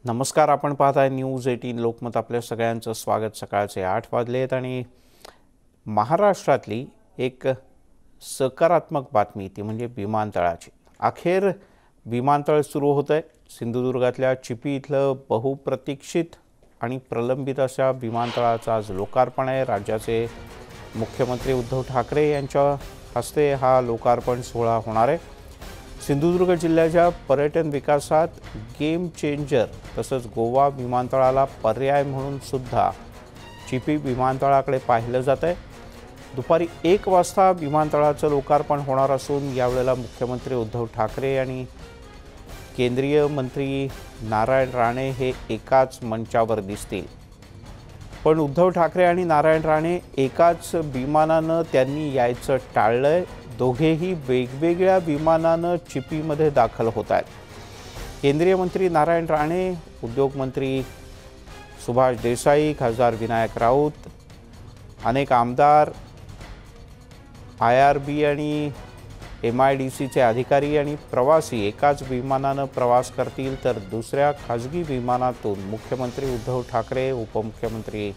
नमस्कार, आपण पाहताय न्यूज 18 लोकमत. आपल्या सगळ्यांचं स्वागत. सकाळचे 8 वाजलेत आणि महाराष्ट्रातली एक सकारात्मक बातमी ती म्हणजे विमानतळाची. अखेर विमानतळ सुरू होत आहे. सिंधुदुर्गातल्या चिपी इथलं बहुप्रतीक्षित आणि प्रलंबित अशा विमानतळाचं आज लोकार्पण आहे. राज्याचे मुख्यमंत्री उद्धव ठाकरे यांच्या हस्ते हा लोकार्पण सोहळा होणार आहे. सिंधुदुर्ग जिल्ह्याच्या पर्यटन विकासात गेम चेंजर तसंच गोवा विमानतळाला पर्याय म्हणून सुद्धा चिपी विमानतळाकडे पाहिलं जात आहे. दुपारी 1 वाजता विमानतळाचं लोकार्पण होणार असून यावेळेला मुख्यमंत्री उद्धव ठाकरे आणि केंद्रीय मंत्री नारायण राणे हे एकाच मंचावर दिसतील. पण उद्धव ठाकरे आणि नारायण राणे एकाच विमानानं त्यांनी यायचं टाळलंय. दोघेही वेगवेगळ्या विमानानं चिपीमध्ये दाखल होत आहेत. केंद्रीय मंत्री नारायण राणे, उद्योगमंत्री सुभाष देसाई, खासदार विनायक राऊत, अनेक आमदार, IRB आणि MIDCचे अधिकारी आणि प्रवासी एकाच विमानानं प्रवास करतील. तर दुसऱ्या खाजगी विमानातून मुख्यमंत्री उद्धव ठाकरे, उपमुख्यमंत्री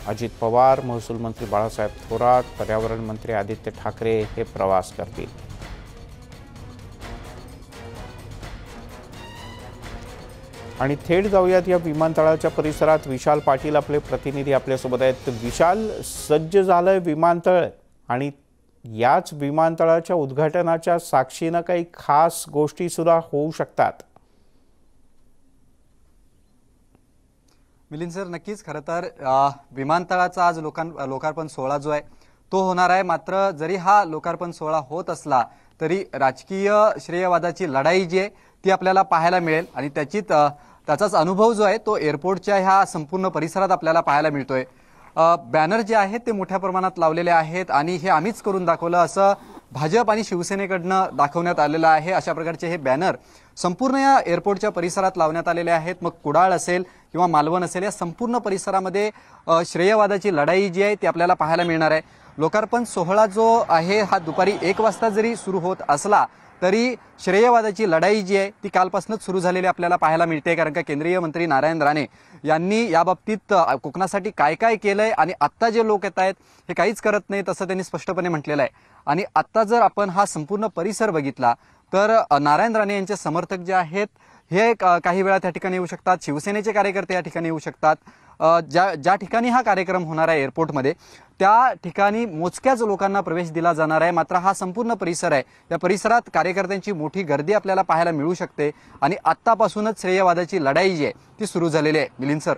अजित पवार, महसूल मंत्री बाळासाहेब थोरात, पर्यावरण मंत्री आदित्य ठाकरे हे प्रवास करतील. आणि थेट जाऊयात या विमानतळाच्या परिसरात. विशाल पाटील आपले प्रतिनिधी आपल्यासोबत आहेत. विशाल, सज्ज झालंय विमानतळ आणि याच विमानतळाच्या उद्घाटनाच्या साक्षीनं काही खास गोष्टी सुद्धा होऊ शकतात. मिलिंद सर, नक्कीच. खरं तर विमानतळाचा आज लोकार्पण सोहळा जो आहे तो होणार आहे. मात्र जरी हा लोकार्पण सोहळा होत असला तरी राजकीय श्रेयवादाची लढाई जी आहे ती आपल्याला पाहायला मिळेल आणि त्याचाच अनुभव जो आहे तो एअरपोर्टच्या ह्या संपूर्ण परिसरात आपल्याला पाहायला मिळतोय. बॅनर जे आहेत ते मोठ्या प्रमाणात लावलेले आहेत आणि हे आम्हीच करून दाखवलं असं भाजप आणि शिवसेनेकडनं दाखवण्यात आलेलं आहे. अशा प्रकारचे हे बॅनर संपूर्ण या एअरपोर्टच्या परिसरात लावण्यात आलेले आहेत. मग कुडाळ असेल किंवा मालवण असेल या संपूर्ण परिसरामध्ये श्रेयवादाची लढाई जी आहे ती आपल्याला पाहायला मिळणार आहे. लोकार्पण सोहळा जो आहे हा दुपारी 1 वाजता जरी सुरू होत असला तरी श्रेयवादाची लढाई जी आहे ती कालपासूनच सुरू झालेली आपल्याला पाहायला मिळते. कारण का केंद्रीय मंत्री नारायण राणे यांनी याबाबतीत कोकणासाठी काय काय केलंय आणि आत्ता जे लोक येत आहेत हे काहीच करत नाहीत असं त्यांनी स्पष्टपणे म्हटलेलं आहे. आणि आत्ता जर आपण हा संपूर्ण परिसर बघितला तर नारायण राणे यांचे समर्थक जे आहेत हे काही वेळा त्या ठिकाणी येऊ शकतात. शिवसेनेचे कार्यकर्ते या ठिकाणी येऊ शकतात. ज्या ठिकाणी हा कार्यक्रम होणार आहे एअरपोर्टमध्ये त्या ठिकाणी मोजक्याच लोकांना प्रवेश दिला जाणार आहे. मात्र हा संपूर्ण परिसर आहे या परिसरात कार्यकर्त्यांची मोठी गर्दी आपल्याला पाहायला मिळू शकते आणि आत्तापासूनच श्रेयवादाची लढाई जी आहे ती सुरू झालेली आहे. मिलिंद सर.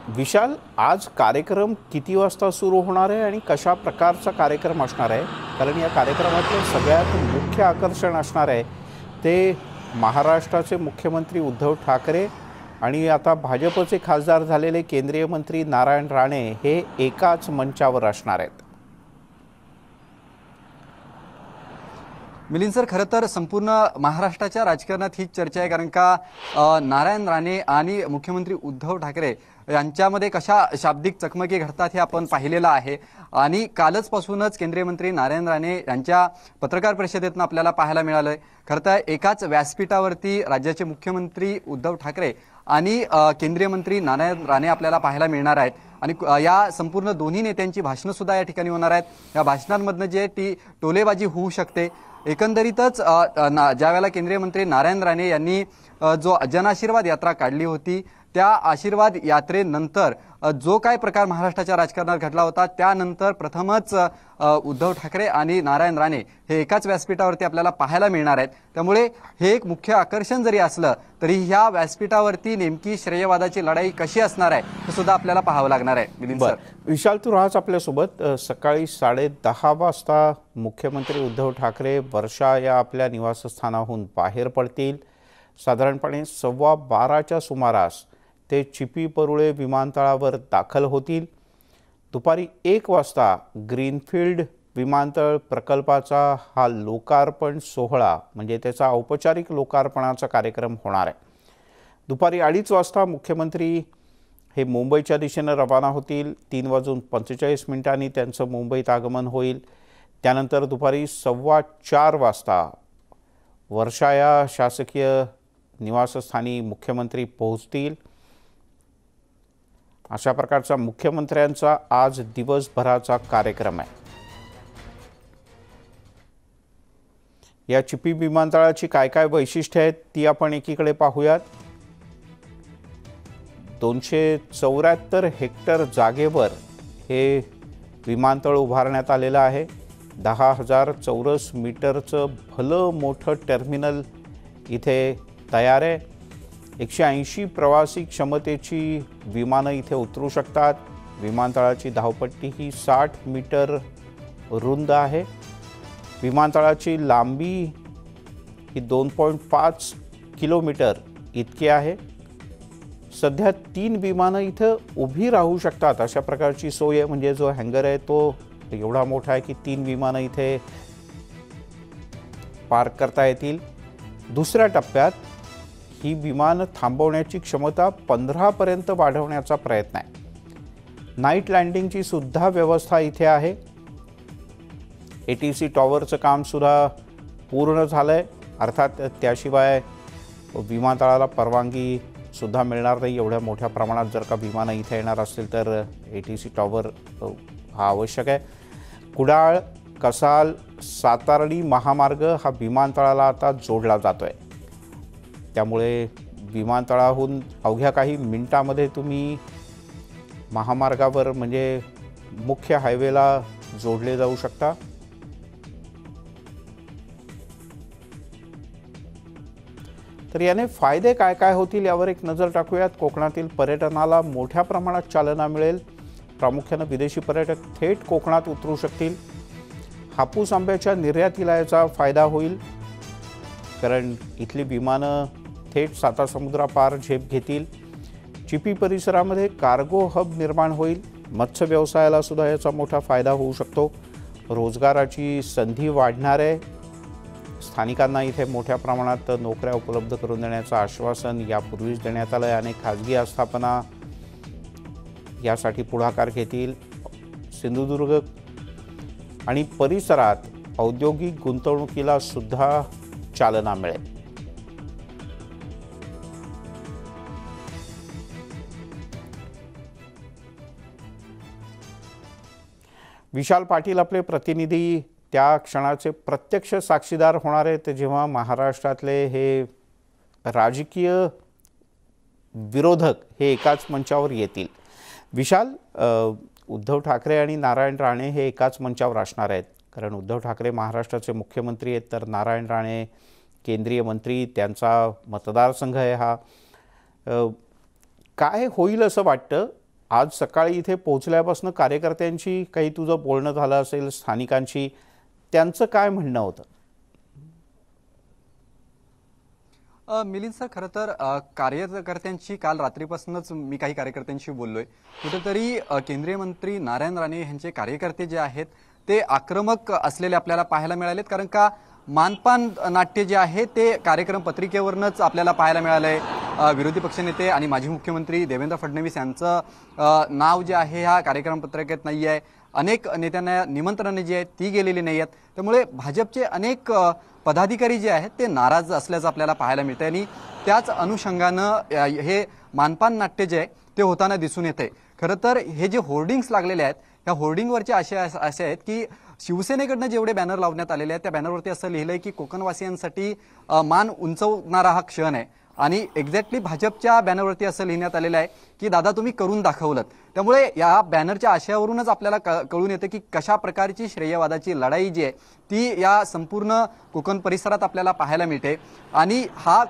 विशाल, आज कार्यक्रम किती वाजता सुरू होणार आहे आणि कशा प्रकारचा कार्यक्रम असणार आहे? कारण या कार्यक्रमातलं सगळ्यात मुख्य आकर्षण असणार आहे ते महाराष्ट्राचे मुख्यमंत्री उद्धव ठाकरे आणि आता भाजपचे खासदार झालेले केंद्रीय मंत्री नारायण राणे हे एकाच मंचावर असणार आहेत. मिलिंद सर, खरं तर संपूर्ण महाराष्ट्राच्या राजकारणात हीच चर्चा आहे. कारण का नारायण राणे आणि मुख्यमंत्री उद्धव ठाकरे यांच्यामध्ये कशा शाब्दिक चकमकी घडतात हे आपण पाहिलेलं आहे. आणि कालच पासूनच केंद्रीय मंत्री नारायण राणे यांच्या पत्रकार परिषदेतून आपल्याला पाहायला मिळालंय. खरं तर एकाच व्यासपीठावरती राज्याचे मुख्यमंत्री उद्धव ठाकरे आणि केंद्रीय मंत्री नारायण राणे आपल्याला पाहायला मिळणार आहेत. आणि या संपूर्ण दोन्ही नेत्यांची भाषणं सुद्धा या ठिकाणी होणार आहेत. या भाषणांमधनं जे ती टोलेबाजी होऊ शकते. एकंदरीतच ज्यावेळेला केंद्रीय मंत्री नारायण राणे यांनी जो जनआशीर्वाद यात्रा काढली होती त्या आशीर्वाद यात्रेनंतर जो काय प्रकार महाराष्ट्राच्या राजकारणात घडला होता त्यानंतर प्रथमच उद्धव ठाकरे आणि नारायण राणे हे एकाच व्यासपीठावरती आपल्याला पाहायला मिळणार आहेत. त्यामुळे हे एक मुख्य आकर्षण जरी असलं तरी ह्या व्यासपीठावरती नेमकी श्रेयवादाची लढाई कशी असणार आहे हे सुद्धा आपल्याला पाहावं लागणार आहे. विशाल, तू राहाच आपल्यासोबत. सकाळी 10:30 वाजता मुख्यमंत्री उद्धव ठाकरे वर्षा या आपल्या निवासस्थानाहून बाहेर पडतील. साधारणपणे 12:15च्या सुमारास ते चिपी परुळे विमानतळावर दाखल होतील. दुपारी 1 वाजता ग्रीनफील्ड विमानतळ प्रकल्पाचा हा लोकार्पण सोहळा म्हणजे त्याचा औपचारिक लोकार्पणाचा कार्यक्रम होणार आहे. दुपारी 2:30 वाजता मुख्यमंत्री हे मुंबईच्या दिशेने रवाना होतील. 3:45 त्यांचं मुंबईत आगमन होईल. त्यानंतर दुपारी 4:15 वाजता वर्षा या शासकीय निवासस्थानी मुख्यमंत्री पोहोचतील। अशा प्रकारचा मुख्यमंत्र्यांचा आज दिवसभराचा कार्यक्रम आहे। या चिपी विमानतळाची काय काय वैशिष्ट्ये आहेत ती आपण एकीकडे पाहूयात। 274 हेक्टर जागेवर हे विमानतळ उभारण्यात आलेलं आहे। 10,000 चौरस मीटरचं भलं मोठं टर्मिनल इथे तयार आहे। 180 प्रवासी क्षमतेची विमानं इथे उतरू शकतात। विमानतळाची धावपट्टी ही 60 मीटर रुंद आहे। विमानतळाची लांबी ही 2.5 किलोमीटर इतकी आहे। सध्या 3 विमानं इथं उभी राहू शकतात अशा प्रकारची सोय आहे। म्हणजे जो हँगर आहे तो एवढा मोठा आहे की 3 विमानं इथे पार्क करता येतील। दुसऱ्या टप्प्यात ही विमानं थांबवण्याची क्षमता 15 पर्यंत वाढवण्याचा प्रयत्न आहे। नाईट लँडिंगची सुद्धा व्यवस्था इथे आहे। ATC टॉवरचं काम सुद्धा पूर्ण झालंय। अर्थात त्याशिवाय विमानतळाला परवानगी सुद्धा मिळणार नाही। एवढ्या मोठ्या प्रमाणात जर का विमानं इथे येणार असतील तर ATC टॉवर हा आवश्यक आहे। कुडाळ, कसाल, सातार्डी महामार्ग हा विमानतळाला आता जोडला जातोय। त्यामुळे विमानतळाहून अवघ्या काही मिनिटांमध्ये तुम्ही महामार्गावर म्हणजे मुख्य हायवेला जोडले जाऊ शकता। तर याने फायदे काय काय होतील यावर एक नजर टाकूयात। कोकणातील पर्यटनाला मोठ्या प्रमाणात चालना मिळेल। प्रामुख्याने विदेशी पर्यटक थेट कोकणात उतरू शकतील। हापूस आंब्याच्या निर्यातीला याचा फायदा होईल, कारण इथली विमानं थेट सातासमुद्रापार झेप घेतील। चिपी परिसरामध्ये कार्गो हब निर्माण होईल। मत्स्य व्यवसायाला सुद्धा याचा मोठा फायदा होऊ शकतो। रोजगाराची संधी वाढणार आहे। स्थानिकांना इथे मोठ्या प्रमाणात नोकऱ्या उपलब्ध करून देण्याचं आश्वासन यापूर्वीच देण्यात आलं आहे। अनेक खाजगी आस्थापना यासाठी पुढाकार घेतील। सिंधुदुर्ग आणि परिसरात औद्योगिक गुंतवणुकीला सुद्धा चालना मिळेल। विशाल पाटील आपले प्रतिनिधी त्या क्षणाचे प्रत्यक्ष साक्षीदार होणार आहेत जेव्हा महाराष्ट्रातले हे राजकीय विरोधक हे एकाच मंचावर येतील। विशाल, उद्धव ठाकरे आणि नारायण राणे हे एकाच मंचावर असणार आहेत, कारण उद्धव ठाकरे महाराष्ट्राचे मुख्यमंत्री आहेत तर नारायण राणे केंद्रीय मंत्री, त्यांचा मतदारसंघ आहे हा। काय होईल असं वाटतं? आज सकाळी इथे पोहोचल्यापासून कार्यकर्त्यांची काही तुझं बोलणं झालं असेल, स्थानिकांची, त्यांचं काय म्हणणं होतं? मिलिंद सर, खरं तर कार्यकर्त्यांची काल रात्रीपासूनच मी काही कार्यकर्त्यांशी बोललोय। कुठेतरी केंद्रीय मंत्री नारायण राणे यांचे कार्यकर्ते जे आहेत ते आक्रमक असलेले आपल्याला पाहायला मिळालेत, कारण का मानपान नाट्य जे आहे ते कार्यक्रम पत्रिकेवरनच आपल्याला पाहायला मिळालंय। विरोधी पक्षनेते आणि माजी मुख्यमंत्री देवेंद्र फडणवीस यांचं नाव जे आहे ह्या कार्यक्रम पत्रिकेत नाही आहे। अनेक नेत्यांना निमंत्रणं जी आहेत ती गेलेली नाही आहेत। त्यामुळे भाजपचे अनेक पदाधिकारी जे आहेत ते नाराज असल्याचं आपल्याला पाहायला मिळतंय आणि त्याच अनुषंगानं हे मानपान नाट्य जे आहे ते होताना दिसून येते। खरं तर हे जे होर्डिंग्स लागलेले आहेत या होर्डिंगवरचे असे आहेत की शिवसेनेकडनं जेवढे बॅनर लावण्यात आलेले आहेत त्या बॅनरवरती असं लिहिलंय की कोकणवासियांसाठी मान उंचवणारा हा क्षण आहे, आणि एक्झॅक्टली भाजपच्या बॅनरवरती असं लिहिण्यात आलेलं आहे की दादा तुम्ही करून दाखवलं। त्यामुळे या बॅनरच्या आशयावरूनच आपल्याला कळून येतं की कशा प्रकारची श्रेयवादाची लढाई जी आहे ती या संपूर्ण कोकण परिसरात आपल्याला पाहायला मिळते। आणि हा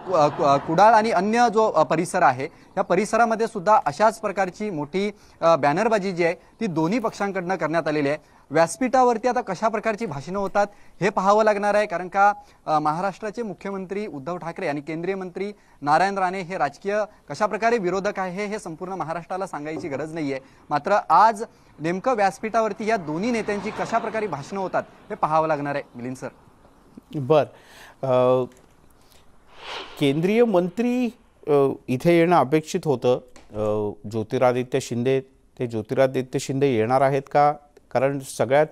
कुडाळ आणि अन्य जो परिसर आहे या परिसरामध्ये सुद्धा अशाच प्रकारची मोठी बॅनरबाजी जी आहे ती दोन्ही पक्षांकडनं करण्यात आलेली आहे। व्यासपीठावरती आता कशा प्रकारची भाषणं होतात हे पाहावं लागणार आहे, कारण का महाराष्ट्राचे मुख्यमंत्री उद्धव ठाकरे आणि केंद्रीय मंत्री नारायण राणे हे राजकीय कशा प्रकारे विरोधक आहे हे संपूर्ण महाराष्ट्राला सांगायची गरज नाहीये। मात्र आज नेमकं व्यासपीठावरती या दोन्ही नेत्यांची कशा प्रकारे भाषणं होतात हे पाहावं लागणार आहे मिलिंद सर। केंद्रीय मंत्री इथे येणं अपेक्षित होतं। ज्योतिरादित्य शिंदे येणार आहेत का? कारण सगळ्यात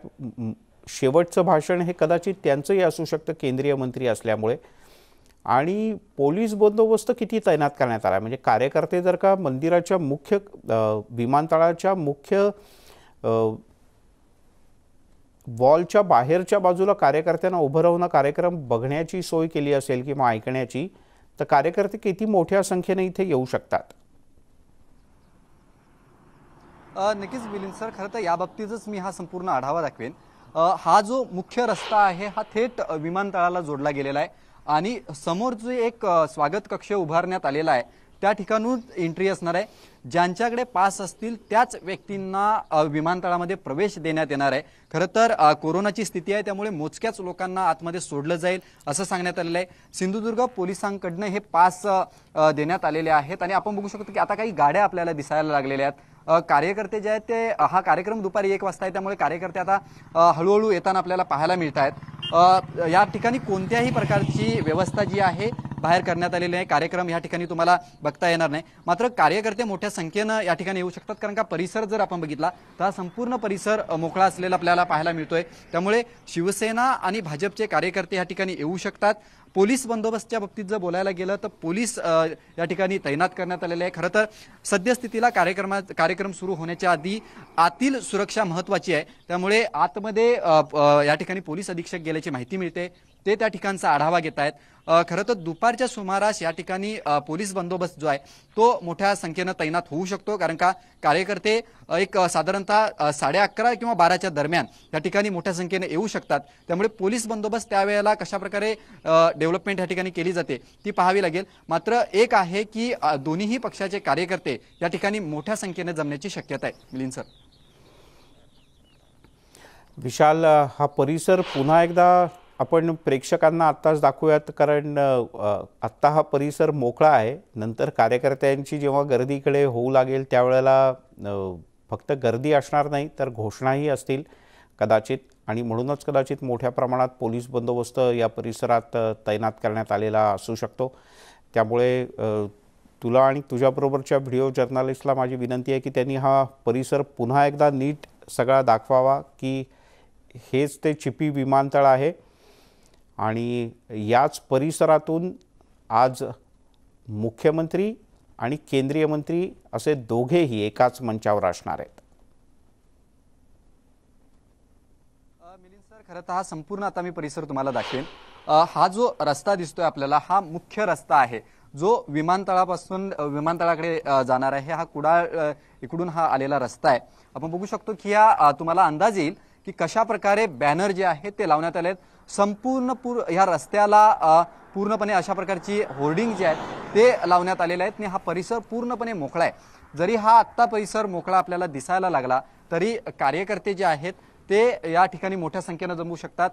शेवटचं भाषण हे कदाचित त्यांचंही असू शकतं केंद्रीय मंत्री असल्यामुळे। आणि पोलीस बंदोबस्त किती तैनात करण्यात आला, म्हणजे कार्यकर्ते जर का मंदिराच्या मुख्य विमानतळाच्या मुख्य वॉलच्या बाहेरच्या बाजूला कार्यकर्त्यांना उभं राहून कार्यक्रम बघण्याची सोय केली असेल किंवा ऐकण्याची, तर कार्यकर्ते किती मोठ्या संख्येने इथे येऊ शकतात? नक्कीच मिलिंद सर, खरं तर याबाबतीतच मी हा संपूर्ण आढावा दाखवेन। हा जो मुख्य रस्ता आहे हा थेट विमानतळाला जोडला गेलेला आहे आणि समोर जो एक स्वागत कक्ष उभारण्यात आलेला आहे त्या ठिकाणून एंट्री असणार आहे। ज्यांच्याकडे पास असतील त्याच व्यक्तींना विमानतळामध्ये प्रवेश देण्यात येणार आहे। खरं तर कोरोनाची स्थिती आहे त्यामुळे मोजक्याच लोकांना आतमध्ये सोडलं जाईल असं सांगण्यात आलेलं आहे। सिंधुदुर्ग पोलिसांकडनं हे पास देण्यात आलेले आहेत आणि आपण बघू शकतो की आता काही गाड्या आपल्याला दिसायला लागलेल्या आहेत। कार्यकर्ते जे आहेत ते हा कार्यक्रम दुपारी 1 वाजता आहे त्यामुळे कार्यकर्ते आता हळूहळू येताना आपल्याला पाहायला मिळत आहेत। या ठिकाणी कोणत्याही प्रकारची व्यवस्था जी आहे बाहेर करण्यात आलेली आहे। कार्यक्रम या ठिकाणी तुम्हाला बघता येणार नाही, मात्र कार्यकर्ते मोठ्या संख्येने या ठिकाणी येऊ शकतात कारण का परिसर जर आपण बघितला तर हा संपूर्ण परिसर मोकळा असलेला आपल्याला पाहायला मिळतोय। त्यामुळे शिवसेना आणि भाजपचे कार्यकर्ते या ठिकाणी येऊ शकतात। पोलीस बंदोबस्तच्या बाबतीत जर बोलायला गेलं तर पोलीस या ठिकाणी तैनात करण्यात आलेले आहे। खरं तर सद्यस्थितीला कार्यक्रम सुरू होण्याच्या आधी आतील सुरक्षा महत्त्वाची आहे, त्यामुळे आतमध्ये या ठिकाणी पोलीस अधीक्षक गेल्याची माहिती मिळते, ते त्या ठिकाणचा आढावा घेत आहेत। खरं तर दुपारच्या सुमारास या ठिकाणी पोलीस बंदोबस्त जो आहे तो मोठ्या संख्येने तैनात होऊ शकतो कारण का कार्यकर्ते एक साधारणतः 11:30 किंवा 12च्या दरम्यान या ठिकाणी मोठ्या संख्येने येऊ शकतात। त्यामुळे पोलीस बंदोबस्त त्यावेळेला कशा प्रकारे डेव्हलपमेंट या ठिकाणी केली जाते ती पाहावी लागेल। मात्र एक आहे की दोन्हीही पक्षाचे कार्यकर्ते या ठिकाणी मोठ्या संख्येने जमण्याची शक्यता आहे। मिलिंद सर, विशाल, हा परिसर पुन्हा एकदा आपण प्रेक्षकांना आत्ताच दाखवूयात कारण आत्ता हा परिसर मोकळा आहे। नंतर कार्यकर्त्यांची जेव्हा गर्दीकडे होऊ लागेल त्यावेळेला फक्त गर्दी असणार नाही तर घोषणाही असतील कदाचित, आणि म्हणूनच कदाचित मोठ्या प्रमाणात पोलीस बंदोबस्त या परिसरात तैनात करण्यात आलेला असू शकतो। त्यामुळे तुला आणि तुझ्याबरोबरच्या व्हिडिओ जर्नलिस्टला माझी विनंती आहे की त्यांनी हा परिसर पुन्हा एकदा नीट सगळा दाखवावा की हेच ते चिपी विमानतळ आहे आणि याच परिसरातून आज मुख्यमंत्री आणि केंद्रीय मंत्री असे दोघेही एकाच मंचावर असणार आहेत। मिलिंद सर, खरं तर हा संपूर्ण आता मी परिसर तुम्हाला दाखवेन। हा जो रस्ता दिसतोय आपल्याला हा मुख्य रस्ता आहे जो विमानतळापासून विमानतळाकडे जाणार आहे। हा कुडाळ इकडून हा आलेला रस्ता आहे। आपण बघू शकतो की या तुम्हाला अंदाज येईल की कशा प्रकारे बॅनर जे आहेत ते लावण्यात आले आहेत। संपूर्ण ह्या रस्त्याला पूर्णपणे अशा प्रकारची होर्डिंग जे आहेत ते लावण्यात आलेले आहेत आणि हा परिसर पूर्णपणे मोकळा आहे। जरी हा आत्ता परिसर मोकळा आपल्याला दिसायला लागला तरी कार्यकर्ते जे आहेत ते या ठिकाणी मोठ्या संख्येने जमू शकतात।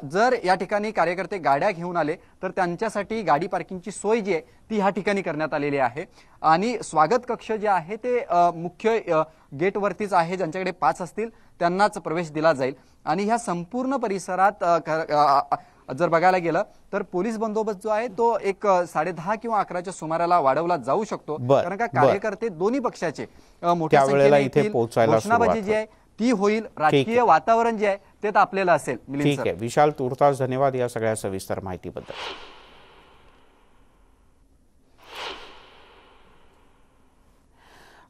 जर या ठिकाणी कार्यकर्ते गाड्या घेऊन आले तर त्यांच्यासाठी गाडी पार्किंगची सोय जी आहे ती ह्या ठिकाणी करण्यात आलेली आहे आणि स्वागत कक्ष जे आहे ते मुख्य गेटवरतीच आहे। ज्यांच्याकडे पास असतील त्यांनाच प्रवेश दिला जाईल आणि ह्या संपूर्ण परिसरात जर बघायला गेलं तर पोलीस बंदोबस्त जो आहे तो एक 10:30 किंवा 11च्या सुमाराला वाढवला जाऊ शकतो कारण का कार्यकर्ते दोन्ही पक्षाचे मोठ्या संख्येने घोषणाबाजी जी आहे ती होईल, राजकीय वातावरण जे आहे ते तापलेलं असेल। ठीक आहे विशाल, तुर्तास धन्यवाद या सगळ्या सविस्तर माहितीबद्दल।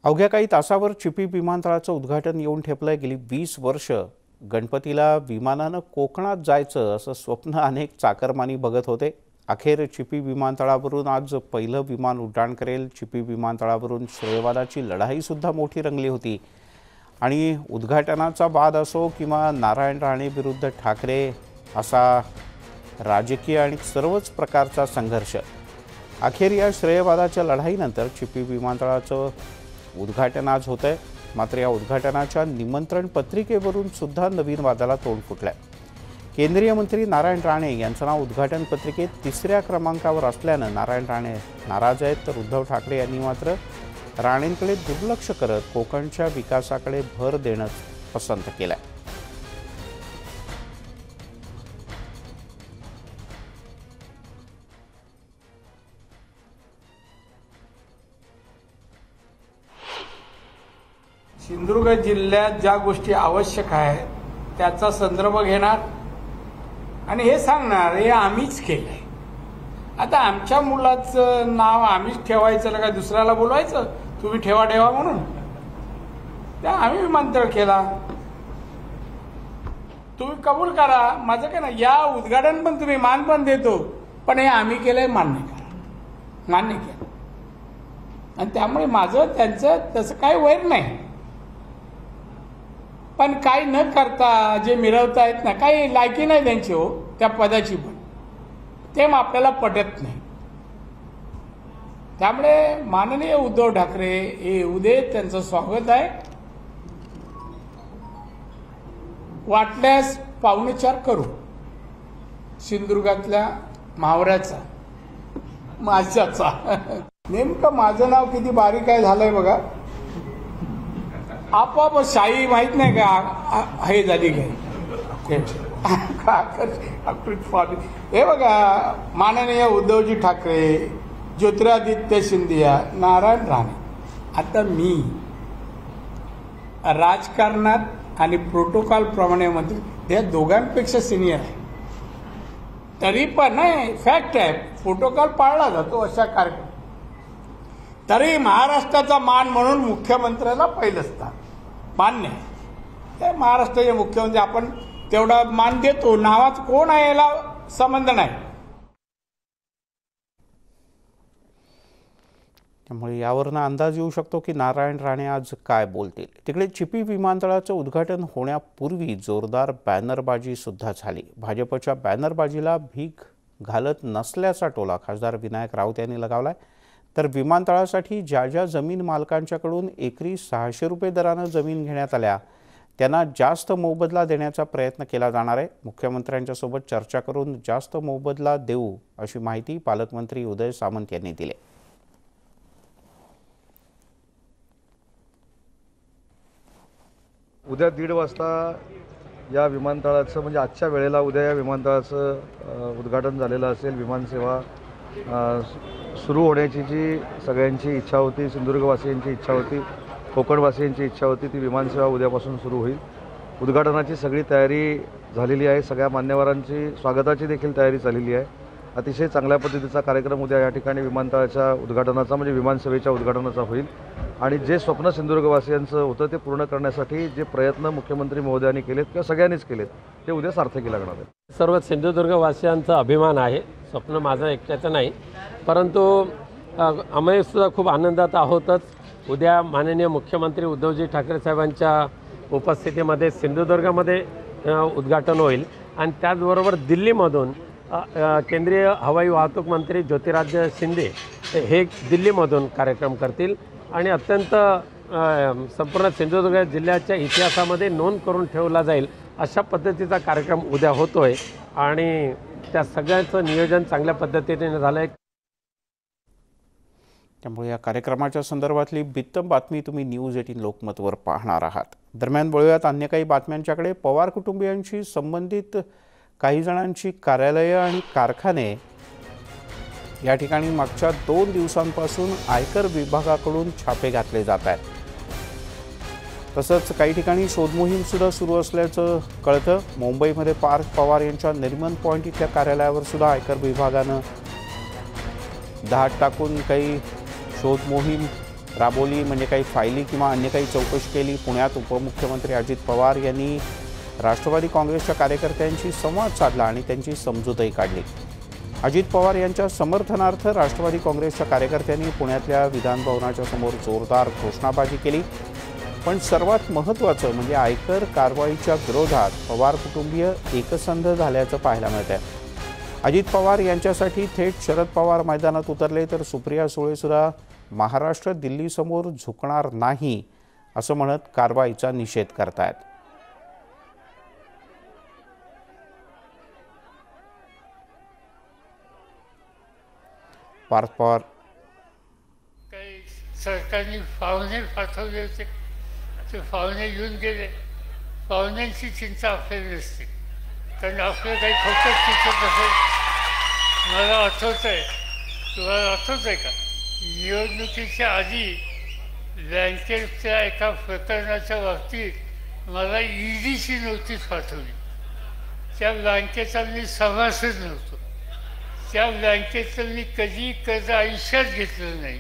अवघ्या काही तासावर चिपी विमानतळाचं उद्घाटन येऊन ठेपलंय। गेली 20 वर्ष गणपतीला विमानानं कोकणात जायचं असं स्वप्न अनेक चाकरमानी बघत होते। अखेर चिपी विमानतळावरून आज पहिलं विमान उड्डाण करेल। चिपी विमानतळावरून श्रेयवादाची लढाईसुद्धा मोठी रंगली होती आणि उद्घाटनाचा वाद असो किंवा नारायण राणे विरुद्ध ठाकरे असा राजकीय आणि सर्वच प्रकारचा संघर्ष, अखेर या श्रेयवादाच्या लढाईनंतर चिपी विमानतळाचं उद्घाटन आज होतंय। मात्र या उद्घाटनाच्या निमंत्रण पत्रिकेवरून सुद्धा नवीन वादाला तोंड फुटलंय। केंद्रीय मंत्री नारायण राणे यांचं नाव उद्घाटन पत्रिकेत 3ऱ्या क्रमांकावर असल्यानं नारायण राणे नाराज आहेत, तर उद्धव ठाकरे यांनी मात्र राणेंकडे दुर्लक्ष करत कोकणच्या विकासाकडे भर देणं पसंत केलंय। सिंधुदुर्ग जिल्ह्यात ज्या गोष्टी आवश्यक आहेत त्याचा संदर्भ घेणार आणि हे सांगणार हे आम्हीच केलंय आता आमच्या मुलाचं नाव आम्हीच ठेवायचं का दुसऱ्याला बोलवायचं तुम्ही ठेवा ठेवा म्हणून? त्या आम्ही विमानतळ केला, तुम्ही कबूल करा, माझं काय ना. या उद्घाटन पण तुम्ही मान पण देतो, पण हे आम्ही केलंय मान्य करा, मान्य केलं. आणि त्यामुळे माझं त्यांचं तसं काही वैर नाही, पण काही न करता जे मिरवतायत ना, काही लायकी नाही त्यांची हो त्या पदाची, पण ते मग आपल्याला पटत नाही. त्यामुळे माननीय उद्धव ठाकरे हे येऊ दे, त्यांचं स्वागत आहे. वाटल्यास पाहुणेचार करू सिंधुदुर्गातल्या मावऱ्याचा, माझ्याचा. नेमकं माझं नाव किती बारीक आहे झालंय बघा. आपोआप शाही माहित नाही का हे झाली काय. हे बघा, माननीय उद्धवजी ठाकरे, ज्योतिरादित्य सिंधिया, नारायण राणे. आता मी राजकारणात आणि प्रोटोकॉल प्रमाणे मंत्री या दोघांपेक्षा सिनियर आहे, तरी पण नाही फॅक्ट आहे, प्रोटोकॉल पाळला जातो अशा कार्यक्रम. तरी महाराष्ट्राचा मान म्हणून मुख्यमंत्र्याला पहिलं स्थान मान्य आहे. ते महाराष्ट्राचे मुख्यमंत्री, आपण तेवढा मान देतो. नावाच कोण आहे याला संबंध नाही. त्यामुळे यावरनं अंदाज येऊ शकतो की नारायण राणे आज काय बोलतील. तिकडे चिपी विमानतळाचं उद्घाटन होण्यापूर्वी जोरदार बॅनरबाजी सुद्धा झाली. भाजपच्या बॅनरबाजीला भीक घालत नसल्याचा टोला खासदार विनायक राऊत यांनी लगावलाय. तर विमानतळासाठी ज्या ज्या जमीन मालकांच्याकडून एकरी 600 रुपये दरानं जमीन घेण्यात आल्या त्यांना जास्त मोबदला देण्याचा प्रयत्न केला जाणार आहे. मुख्यमंत्र्यांच्या सोबत चर्चा करून जास्त मोबदला देऊ अशी माहिती पालकमंत्री उदय सामंत यांनी दिली. उद्या 1:30 वाजता या विमानतळाचं म्हणजे आजच्या वेळेला उद्या या विमानतळाचं उद्घाटन झालेलं असेल. विमानसेवा सुरू होण्याची जी सगळ्यांची इच्छा होती, सिंधुदुर्गवासियांची इच्छा होती, कोकणवासियांची इच्छा होती, ती विमानसेवा उद्यापासून सुरू होईल. उद्घाटनाची सगळी तयारी झालेली आहे. सगळ्या मान्यवरांची स्वागताची देखील तयारी झालेली आहे. अतिशय चांगल्या पद्धतीचा कार्यक्रम उद्या या ठिकाणी विमानतळाच्या उद्घाटनाचा म्हणजे विमानसेवेच्या उद्घाटनाचा होईल. आणि जे स्वप्न सिंधुदुर्गवासियांचं होतं ते पूर्ण करण्यासाठी जे प्रयत्न मुख्यमंत्री महोदयांनी केलेत किंवा सगळ्यांनीच केलेत ते उद्या सार्थकी लागणार आहेत. सर्व सिंधुदुर्गवासियांचा अभिमान आहे. स्वप्न माझं एकट्याचं नाही, परंतु आम्ही सुद्धा खूप आनंदात आहोतच. उद्या माननीय मुख्यमंत्री उद्धवजी ठाकरे साहेबांच्या उपस्थितीमध्ये सिंधुदुर्गमध्ये उद्घाटन होईल आणि त्याचबरोबर दिल्लीमधून केंद्रीय हवाई वाहतूक मंत्री ज्योतिरादित्य शिंदे हे दिल्लीमधून कार्यक्रम करतील आणि अत्यंत संपूर्ण सिंधुदुर्ग जिल्ह्याच्या इतिहासामध्ये नोंद करून ठेवला जाईल अशा पद्धतीचा कार्यक्रम उद्या होतोय आणि त्या सगळ्यांचं नियोजन चांगल्या पद्धतीने झालं आहे. त्यामुळे या कार्यक्रमाच्या संदर्भातली बित्तम बातमी तुम्ही न्यूज 18 लोकमतवर पाहणार आहात. दरम्यान वळूयात अन्य काही बातम्यांच्याकडे. पवार कुटुंबियांशी संबंधित काही जणांची कार्यालयं आणि कारखाने या ठिकाणी मागच्या 2 दिवसांपासून आयकर विभागाकडून छापे घातले जात आहेत. तसंच काही ठिकाणी शोधमोहीम सुद्धा सुरू असल्याचं कळतं. मुंबईमध्ये पार्थ पवार यांच्या नरिमन पॉईंट इथल्या कार्यालयावर सुद्धा आयकर विभागानं धाड टाकून काही शोध मोहीम राबवली, म्हणजे काही फायली किंवा अन्य काही चौकशी केली. पुण्यात उपमुख्यमंत्री अजित पवार यांनी राष्ट्रवादी काँग्रेसच्या कार्यकर्त्यांशी संवाद साधला आणि त्यांची समजूतही काढली. अजित पवार यांच्या समर्थनार्थ राष्ट्रवादी काँग्रेसच्या कार्यकर्त्यांनी पुण्यातल्या विधानभवनाच्या समोर जोरदार घोषणाबाजी केली. पण सर्वात महत्त्वाचं म्हणजे आयकर कारवाईच्या विरोधात पवार कुटुंबीय एकसंध झाल्याचं पाहायला मिळतंय. अजित पवार यांच्यासाठी थेट शरद पवार मैदानात उतरले, तर सुप्रिया सुळेसुद्धा महाराष्ट्र दिल्लीसमोर झुकणार नाही असं म्हणत कारवाईचा निषेध करतायत. पार्थ पवार काही सरकारने पाहुणे पाठवले होते, ते पाहुणे येऊन गेले. पाहुण्यांची चिंता आपल्याला नसते, कारण आपलं काही खोटं चिंतत असेल. मला आठवत आहे, तुम्हाला आठवत आहे का, निवडणुकीच्या आधी बँकेच्या एका प्रकरणाच्या बाबतीत मला ईडीची नोटीस पाठवली. त्या बँकेचा मी सभासद नव्हतो. त्या बँकेचं मी कधी कर्ज आयुष्यात घेतलं नाही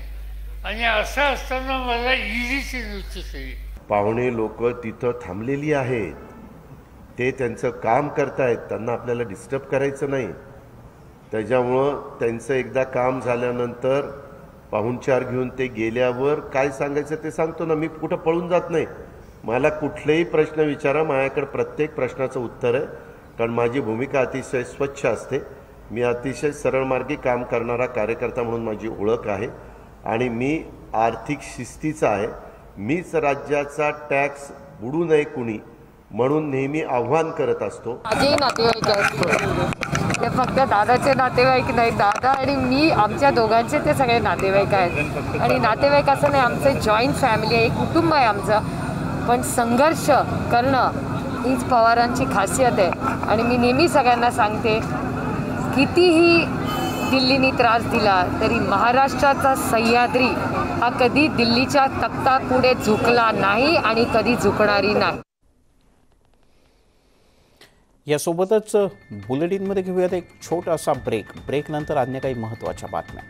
आणि असं असताना मला इझीची नव्हती सगळी. पाहुणे लोक तिथं थांबलेली आहेत, ते त्यांचं काम करतायत, त्यांना आपल्याला डिस्टर्ब करायचं नाही. त्याच्यामुळं त्यांचं एकदा काम झाल्यानंतर पाहुणचार घेऊन ते गेल्यावर काय सांगायचं ते सांगतो ना. मी कुठं पळून जात नाही. मला कुठलेही प्रश्न विचारा, माझ्याकडे प्रत्येक प्रश्नाचं उत्तर आहे. कारण माझी भूमिका अतिशय स्वच्छ असते. मी अतिशय सरळमार्गी काम करणारा कार्यकर्ता म्हणून माझी ओळख आहे आणि मी आर्थिक शिस्तीचा आहे. मीच राज्याचा टॅक्स बुडू नये कुणी म्हणून नेहमी आव्हान करत असतो. माझे नातेवाईक आहेत, ते फक्त दादाचे नातेवाईक नाही, दादा आणि मी आमच्या दोघांचे ते सगळे नातेवाईक आहेत. आणि नातेवाईक असं नाही, आमचं जॉईंट फॅमिली आहे, एक कुटुंब आहे आमचं. पण संघर्ष करणं हीच पवारांची खासियत आहे. आणि मी नेहमी सगळ्यांना सांगते, कितीही दिल्लीने त्रास दिला तरी महाराष्ट्राचा सह्याद्री हा कधी दिल्लीच्या तख्तापुढे झुकला नाही आणि कधी झुकणारी नाही. यासोबतच बुलेटिनमध्ये घेऊयात एक छोटासा ब्रेक. ब्रेकनंतर अन्य काही महत्त्वाच्या बातम्या.